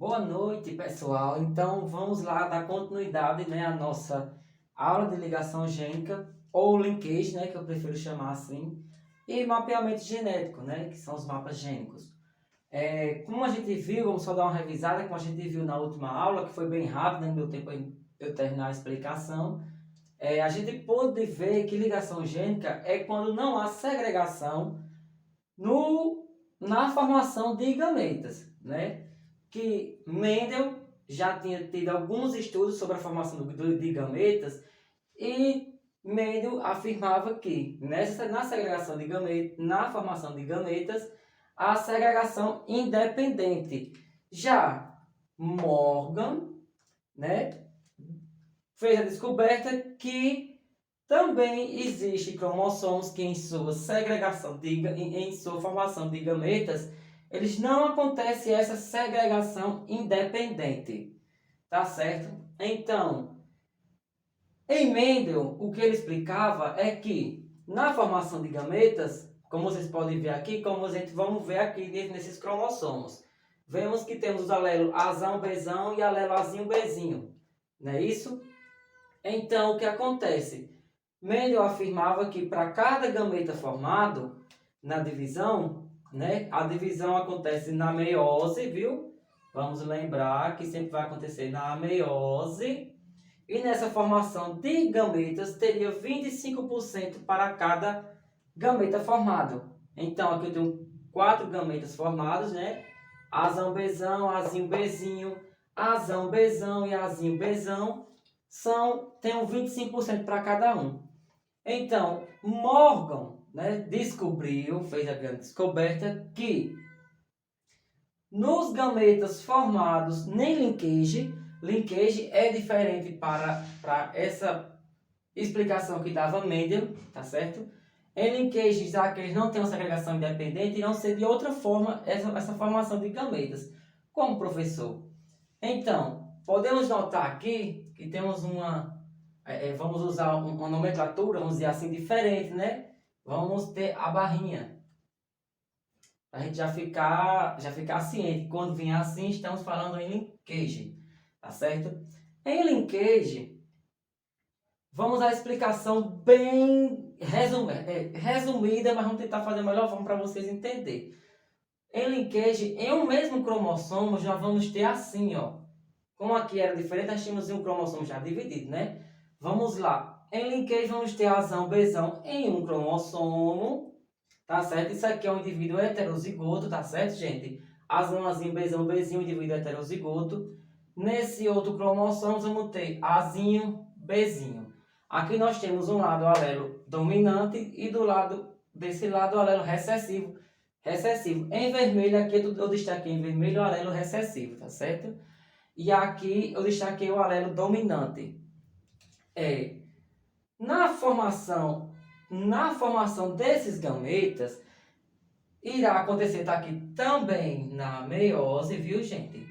Boa noite, pessoal. Então, vamos lá dar continuidade, né, à nossa aula de ligação gênica, ou linkage, né, que eu prefiro chamar assim, e mapeamento genético, né, que são os mapas gênicos. Como a gente viu, vamos só dar uma revisada, como a gente viu na última aula, que foi bem rápido, não deu tempo eu terminar a explicação. A gente pôde ver que ligação gênica é quando não há segregação no, na formação de gametas, né? Que Mendel já tinha tido alguns estudos sobre a formação de gametas e Mendel afirmava que na segregação de gametas, na formação de gametas, a segregação independente. Já Morgan, né, fez a descoberta que também existe cromossomos que em sua segregação em sua formação de gametas, eles não acontece essa segregação independente, tá certo? Então, em Mendel, o que ele explicava é que na formação de gametas, como vocês podem ver aqui, como a gente vamos ver aqui nesses cromossomos, vemos que temos os alelos Azão, Bzão e alelo Azinho, Bzinho, não é isso? Então, o que acontece? Mendel afirmava que para cada gameta formado na divisão, né, a divisão acontece na meiose, viu? Vamos lembrar que sempre vai acontecer na meiose. E nessa formação de gametas teria 25% para cada gameta formado. Então aqui eu tenho 4 gametas formados, né? Azão, Bzão, Azinho, Bzinho, Azão, Bzão e Azinho, Bzão tem um 25% para cada um. Então, Morgan, né, fez a grande descoberta que nos gametas formados nem linkage é diferente para essa explicação que dava Mendel, tá certo? Em linkages, aqueles não têm uma segregação independente, irão ser de outra forma essa formação de gametas. Como, professor? Então, podemos notar aqui que temos vamos usar uma nomenclatura, vamos dizer assim, diferente, né? Vamos ter a barrinha. A gente já ficar ciente. Quando vier assim, estamos falando em linkage, tá certo? Em linkage, vamos à explicação bem resumida, mas vamos tentar fazer a melhor forma para vocês entenderem. Em linkage, em um mesmo cromossomo, já vamos ter assim, ó. Como aqui era diferente, nós tínhamos um cromossomo já dividido, né? Vamos lá. Em linkage, vamos ter Azão, Bzão em um cromossomo, tá certo? Isso aqui é um indivíduo heterozigoto, tá certo, gente? Azão, Azinho, Bzão, Bzinho, indivíduo heterozigoto. Nesse outro cromossomo, vamos ter Azinho, Bzinho. Aqui nós temos um lado o alelo dominante e desse lado o alelo recessivo. Em vermelho, aqui eu destaquei em vermelho o alelo recessivo, tá certo? E aqui eu destaquei o alelo dominante. Na formação desses gametas, irá acontecer, tá aqui também na meiose, viu, gente?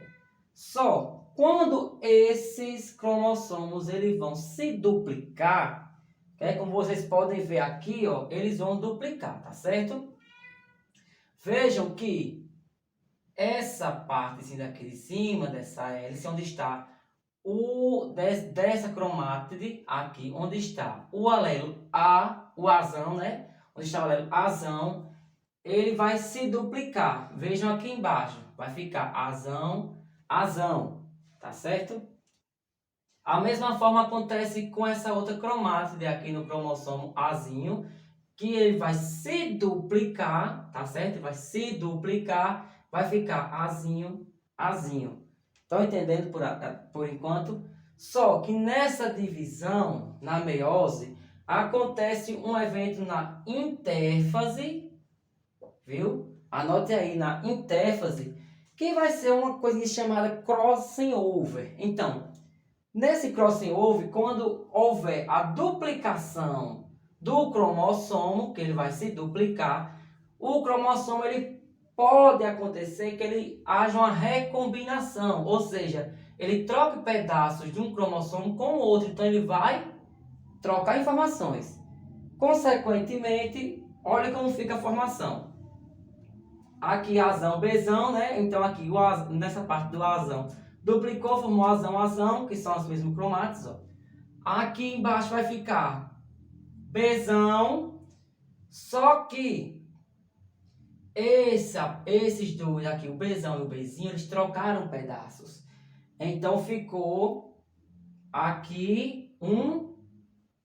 Só quando esses cromossomos eles vão se duplicar, como vocês podem ver aqui, ó, eles vão duplicar, tá certo? Vejam que essa parte assim, daqui de cima, dessa hélice, onde está dessa cromátide, aqui, onde está o alelo A, o azão, né? Onde está o alelo azão, ele vai se duplicar. Vejam aqui embaixo, vai ficar azão, azão, tá certo? A mesma forma acontece com essa outra cromátide aqui no cromossomo Azinho, que ele vai se duplicar, tá certo? Vai se duplicar, vai ficar Azinho, Azinho. Estão entendendo por enquanto? Só que nessa divisão, na meiose, acontece um evento na intérfase, viu? Anote aí, na intérfase, que vai ser uma coisa chamada crossing over. Então, nesse crossing over, quando houver a duplicação do cromossomo, que ele vai se duplicar, o cromossomo ele pode acontecer que ele haja uma recombinação, ou seja, ele troca pedaços de um cromossomo com o outro, então ele vai trocar informações. Consequentemente, olha como fica a formação. aqui azão, Bzão, né? Então aqui nessa parte do azão duplicou, formou azão, azão, que são os mesmos cromáticos, ó. Aqui embaixo vai ficar Bzão, só que esses dois aqui, o Bzão e o Bzinho, eles trocaram pedaços. Então ficou aqui um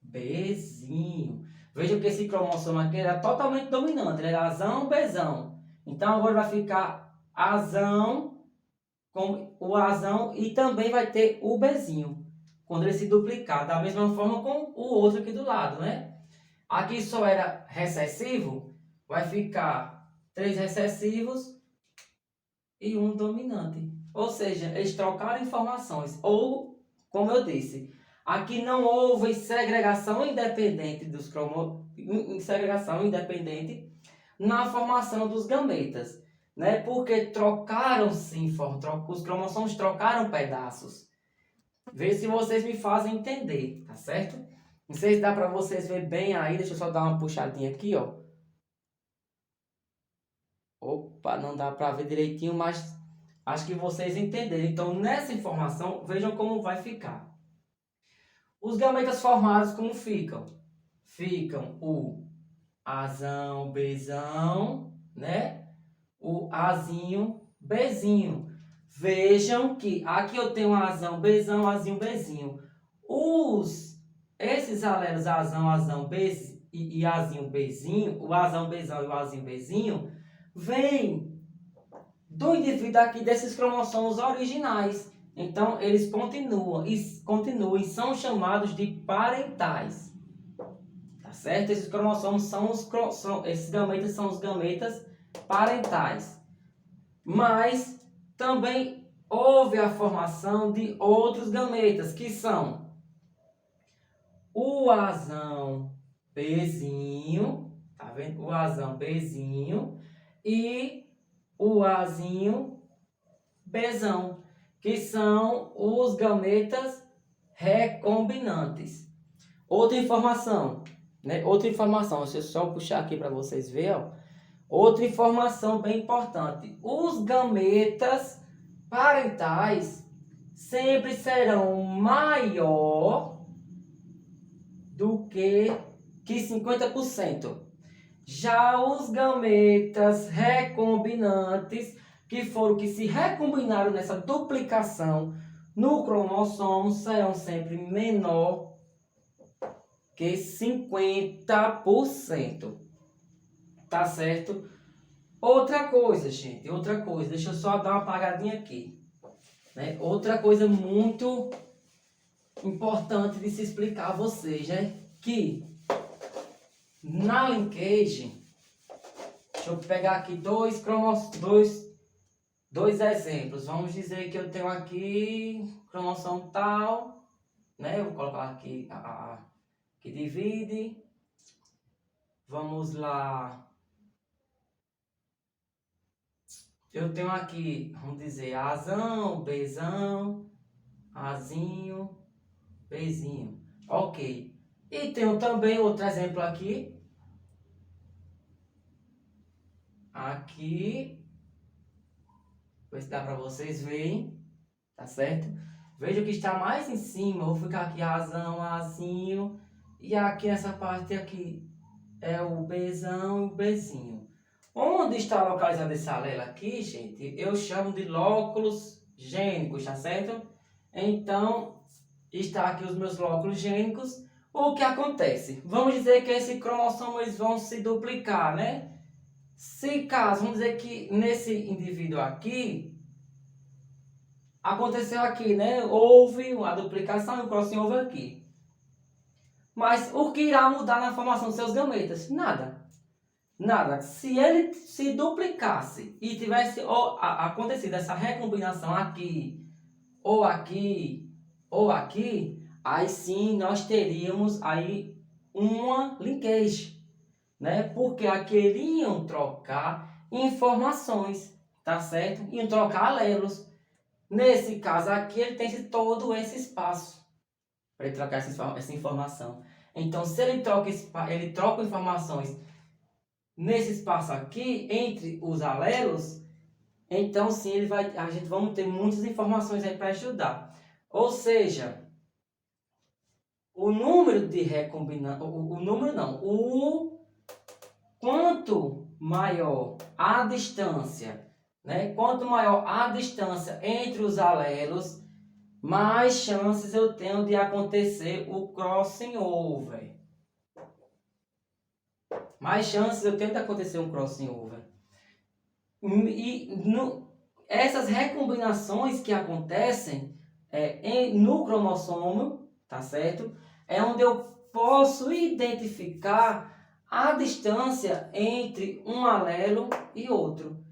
Bzinho. Veja que esse cromossomo aqui era totalmente dominante, ele era azão, Bzão. Então agora vai ficar azão com o azão e também vai ter o Bzinho, quando ele se duplicar, da mesma forma com o outro aqui do lado, né? Aqui só era recessivo, vai ficar 3 recessivos e um dominante. Ou seja, eles trocaram informações, ou, como eu disse, aqui não houve segregação independente segregação independente na formação dos gametas, né? Porque trocaram-se, os cromossomos trocaram pedaços. Vê se vocês me fazem entender, tá certo? Não sei se dá para vocês ver bem aí, deixa eu só dar uma puxadinha aqui, ó. Opa, não dá para ver direitinho, mas acho que vocês entenderam. Então, nessa informação, vejam como vai ficar. Os gametas formados como ficam? Ficam o azão, Bzão, né? O azinho, Bzinho. Vejam que aqui eu tenho azão, Bzão, azinho, Bzinho. Esses alelos azão, azão, B e azinho, Bzinho, o azão, Bzão e o azinho, Bzinho, vem do indivíduo aqui desses cromossomos originais. Então, eles continuam e são chamados de parentais. Tá certo? Esses cromossomos esses gametas são os gametas parentais. Mas também houve a formação de outros gametas, que são o azão Bzinho, tá vendo? O azão Bzinho e o azinho Bzão, que são os gametas recombinantes. Outra informação, né? Deixa eu só puxar aqui para vocês verem, ó. Outra informação bem importante: os gametas parentais sempre serão maior do que 50%. Já os gametas recombinantes, que foram que se recombinaram nessa duplicação no cromossomo, serão sempre menor que 50%. Tá certo? Outra coisa, gente, deixa eu só dar uma apagadinha aqui, né? Outra coisa muito importante de se explicar a vocês, né? Que na linkagem, deixa eu pegar aqui dois exemplos. Vamos dizer que eu tenho aqui cromossomo tal, né? Eu vou colocar aqui que divide. Vamos lá. Eu tenho aqui, vamos dizer, azão, Bzão, azinho, Bzinho. Ok. E tenho também outro exemplo aqui. Aqui. Ver se dá para vocês verem. Tá certo? Veja que está mais em cima. Eu vou ficar aqui azão, azinho. E aqui nessa parte aqui é o Bzão e o Bzinho. Onde está localizado esse alelo aqui, gente, eu chamo de lóculos gênicos, tá certo? Então, está aqui os meus lóculos gênicos. O que acontece? Vamos dizer que esses cromossomos vão se duplicar, né? Vamos dizer que nesse indivíduo aqui, aconteceu aqui, né? Houve a duplicação e o crossover houve aqui. Mas o que irá mudar na formação dos seus gametas? Nada. Nada. Se ele se duplicasse e tivesse acontecido essa recombinação aqui, ou aqui, ou aqui, aí sim nós teríamos aí uma linkagem, né? Porque aqui iriam trocar informações, tá certo? Iam trocar alelos. Nesse caso aqui, ele tem todo esse espaço para ele trocar essa informação. Então, se ele troca informações nesse espaço aqui, entre os alelos, então sim, a gente vamos ter muitas informações aí para estudar. Ou seja, o número de recombinação, o número não, quanto maior a distância, né? Quanto maior a distância entre os alelos, mais chances eu tenho de acontecer o crossing over. Mais chances eu tenho de acontecer um crossing over. Essas recombinações que acontecem no cromossomo, tá certo? É onde eu posso identificar a distância entre um alelo e outro.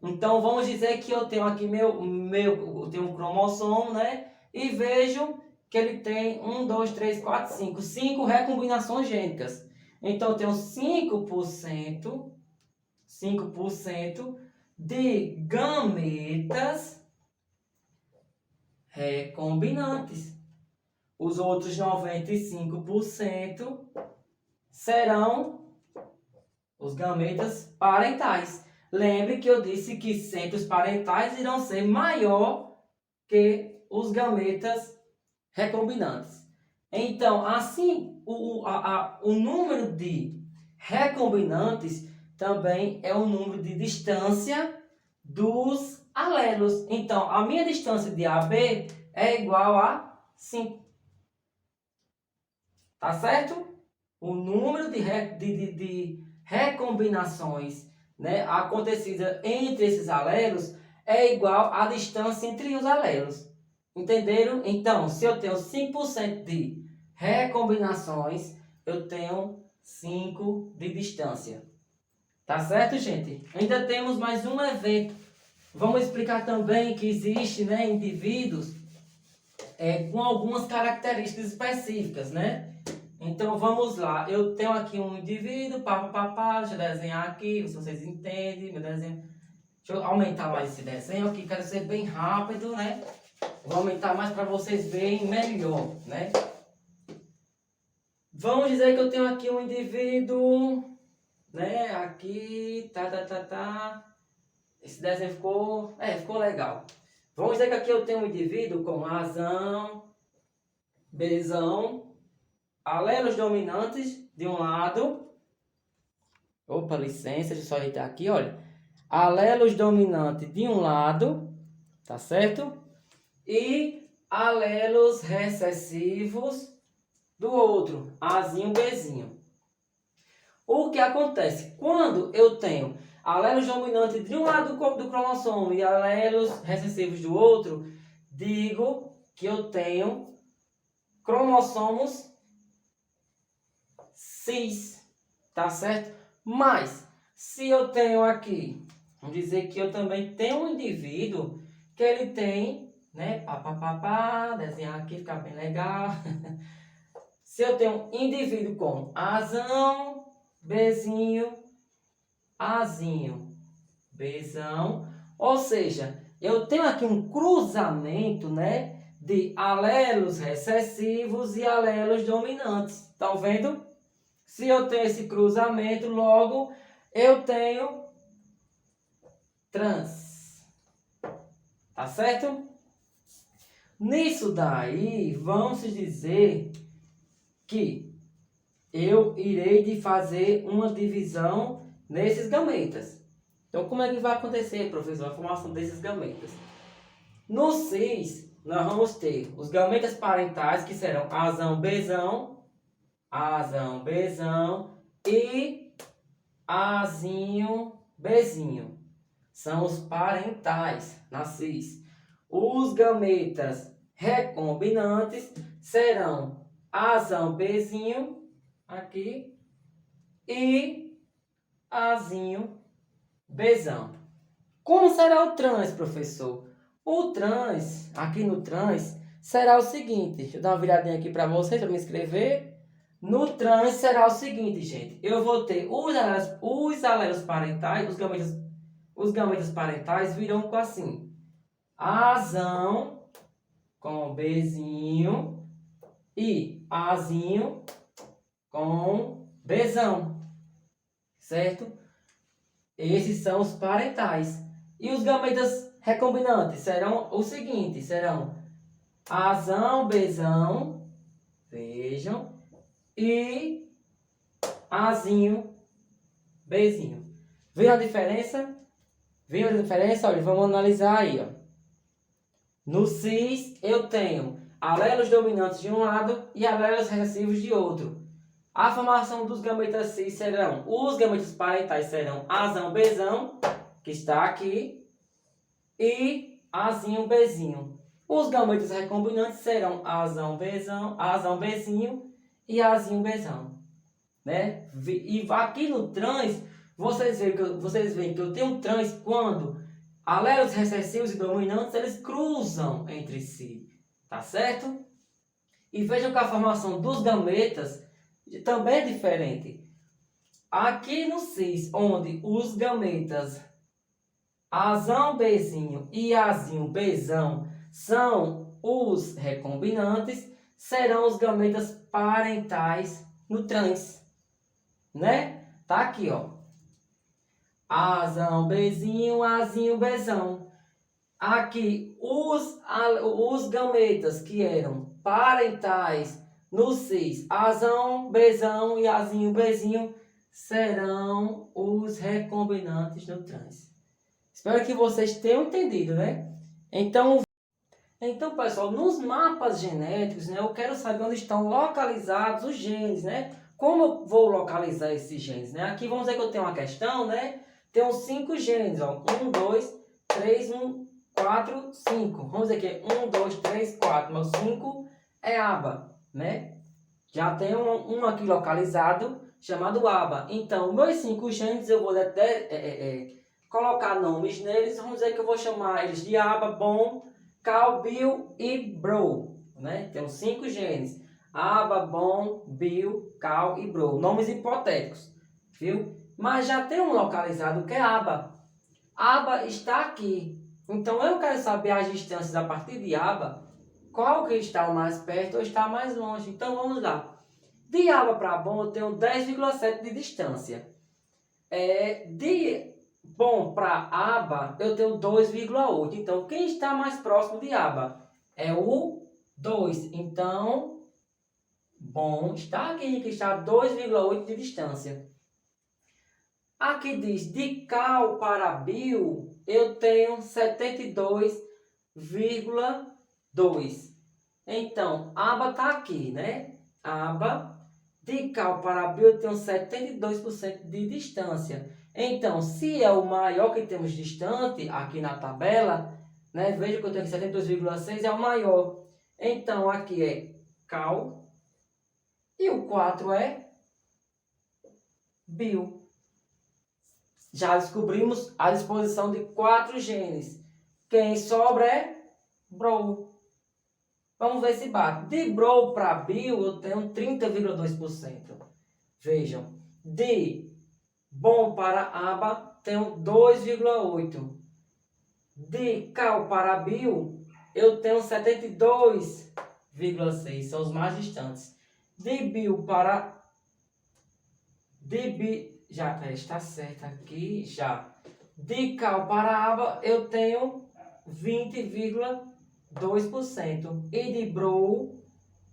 Então vamos dizer que eu tenho aqui eu tenho um cromossomo, né? E vejo que ele tem 1, 2, 3, 4, 5. 5 recombinações gênicas. Então eu tenho 5% de gametas recombinantes. Os outros 95% serão os gametas parentais. Lembre que eu disse que sempre os parentais irão ser maior que os gametas recombinantes. Então, assim, o número de recombinantes também é o número de distância dos alelos. Então, a minha distância de AB é igual a 5. Tá certo? O número de recombinações, né, acontecidas entre esses alelos é igual à distância entre os alelos. Entenderam? Então, se eu tenho 5% de recombinações, eu tenho 5 de distância. Tá certo, gente? Ainda temos mais um evento. Vamos explicar também que existe, né, indivíduos com algumas características específicas, né? Então vamos lá. Eu tenho aqui um indivíduo, deixa eu desenhar aqui, se vocês entendem meu desenho. Deixa eu aumentar mais esse desenho aqui, quero ser bem rápido, né? Vou aumentar mais para vocês verem melhor, né? Vamos dizer que eu tenho aqui um indivíduo, né? Aqui, Esse desenho ficou legal. Vamos dizer que aqui eu tenho um indivíduo com Azão, Bzão, alelos dominantes de um lado. Opa, licença, deixa eu só ajeitar aqui, olha. Alelos dominantes de um lado, tá certo? E alelos recessivos do outro, Azinho, Bzinho. O que acontece? Quando eu tenho alelos dominantes de um lado do cromossomo e alelos recessivos do outro, digo que eu tenho cromossomos cis, tá certo? Mas, se eu tenho aqui, vamos dizer que eu também tenho um indivíduo que ele tem, né, desenhar aqui, ficar bem legal. Se eu tenho um indivíduo com Azão, Bzinho, Azinho, Bzão, ou seja, eu tenho aqui um cruzamento, né, de alelos recessivos e alelos dominantes. Estão vendo? Se eu tenho esse cruzamento, logo eu tenho trans. Tá certo? Nisso daí, vamos dizer que eu irei de fazer uma divisão nesses gametas. Então, como é que vai acontecer, professor, a formação desses gametas? No cis, nós vamos ter os gametas parentais, que serão Azão, Bzão, e Azinho, Bzinho. São os parentais na cis. Os gametas recombinantes serão Azão, Bzinho, aqui, e Azinho, Bzão. Como será o trans, professor? O trans, aqui no trans, será o seguinte. Deixa eu dar uma viradinha aqui para vocês, para me inscrever. No trans será o seguinte, gente. Eu vou ter os alelos parentais, os gametas parentais virão com assim. Azão com Bzinho e Azinho com Bzão. Certo? Esses são os parentais. E os gametas recombinantes serão o seguinte, serão Azão, Bzão, vejam, e Azinho, Bzinho. Viram a diferença? Viram a diferença? Olha, vamos analisar aí, ó. No cis, eu tenho alelos dominantes de um lado e alelos recessivos de outro. A formação dos gametas cis serão, os gametas parentais serão Azão, Bzão, que está aqui, e Azinho, Bzinho. Os gametas recombinantes serão Azão, Bzão, Azão, Bzinho e Azinho, Bzão. Né? E aqui no trans, vocês veem que eu tenho um trans quando alelos recessivos e dominantes, eles cruzam entre si, tá certo? E vejam que a formação dos gametas também é diferente. Aqui no cis, onde os gametas Azão, Bzinho e Azinho, Bzão são os recombinantes, serão os gametas parentais no trans, né? Tá aqui, ó. Azão, Bzinho, Azinho, Bzão. Aqui, os gametas que eram parentais no cis, Azão, Bzão e Azinho, Bzinho, serão os recombinantes no trans. Espero que vocês tenham entendido, né? Então, pessoal, nos mapas genéticos, né, eu quero saber onde estão localizados os genes, né? Como eu vou localizar esses genes, né? Aqui vamos dizer que eu tenho uma questão, né? Tenho 5 genes, ó. 1, 2, 3, 4, 5. Vamos dizer que 1, 2, 3, 4. Meu 5 é aba, né? Já tem um aqui localizado chamado aba. Então, meus 5 genes eu vou colocar nomes neles. Vamos dizer que eu vou chamar eles de aba, bom, cal, bil e bro, né? Tem 5 genes. Aba, bom, bil, cal e bro. Nomes hipotéticos, viu? Mas já tem um localizado que é aba. Aba está aqui. Então eu quero saber as distâncias a partir de aba. Qual que está o mais perto ou está mais longe. Então vamos lá. De aba para bom eu tenho 10,7 de distância. De bom para aba eu tenho 2,8. Então quem está mais próximo de aba é o 2. Então bom está aqui, que está a 2,8 de distância. Aqui diz de cal para bil eu tenho 72,2. Então aba está aqui, né? Aba de cal para bil eu tenho 72% de distância. Então, se é o maior que temos distante aqui na tabela, né? Veja que eu tenho aqui 72,6 é o maior. Então, aqui é cal e o 4 é bil. Já descobrimos a disposição de 4 genes. Quem sobra é bro. Vamos ver se bate. De bro para bil eu tenho 30,2%. Vejam. De bom para aba tenho 2,8%. De cal para bil eu tenho 72,6%. São os mais distantes. De bil para... já está certo aqui, já. De cal para aba eu tenho 20,2%. E de bro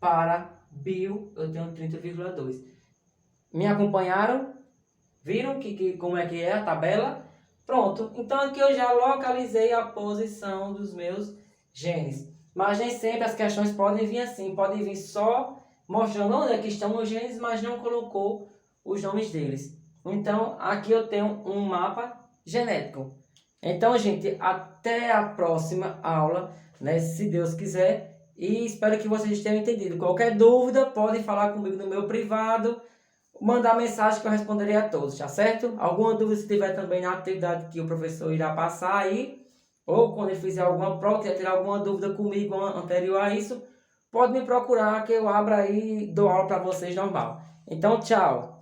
para bil eu tenho 30,2%. Me acompanharam? Viram como é que é a tabela? Pronto. Então aqui eu já localizei a posição dos meus genes. Mas nem sempre as questões podem vir assim. Podem vir só mostrando onde é que estão os genes, mas não colocou os nomes deles. Então, aqui eu tenho um mapa genético. Então, gente, até a próxima aula, né, se Deus quiser. E espero que vocês tenham entendido. Qualquer dúvida, podem falar comigo no meu privado. Mandar mensagem que eu responderei a todos, tá certo? Alguma dúvida se tiver também na atividade que o professor irá passar aí. Ou quando ele fizer alguma prova, ter alguma dúvida comigo anterior a isso. Pode me procurar que eu abro aí e dou aula para vocês normal. Então, tchau!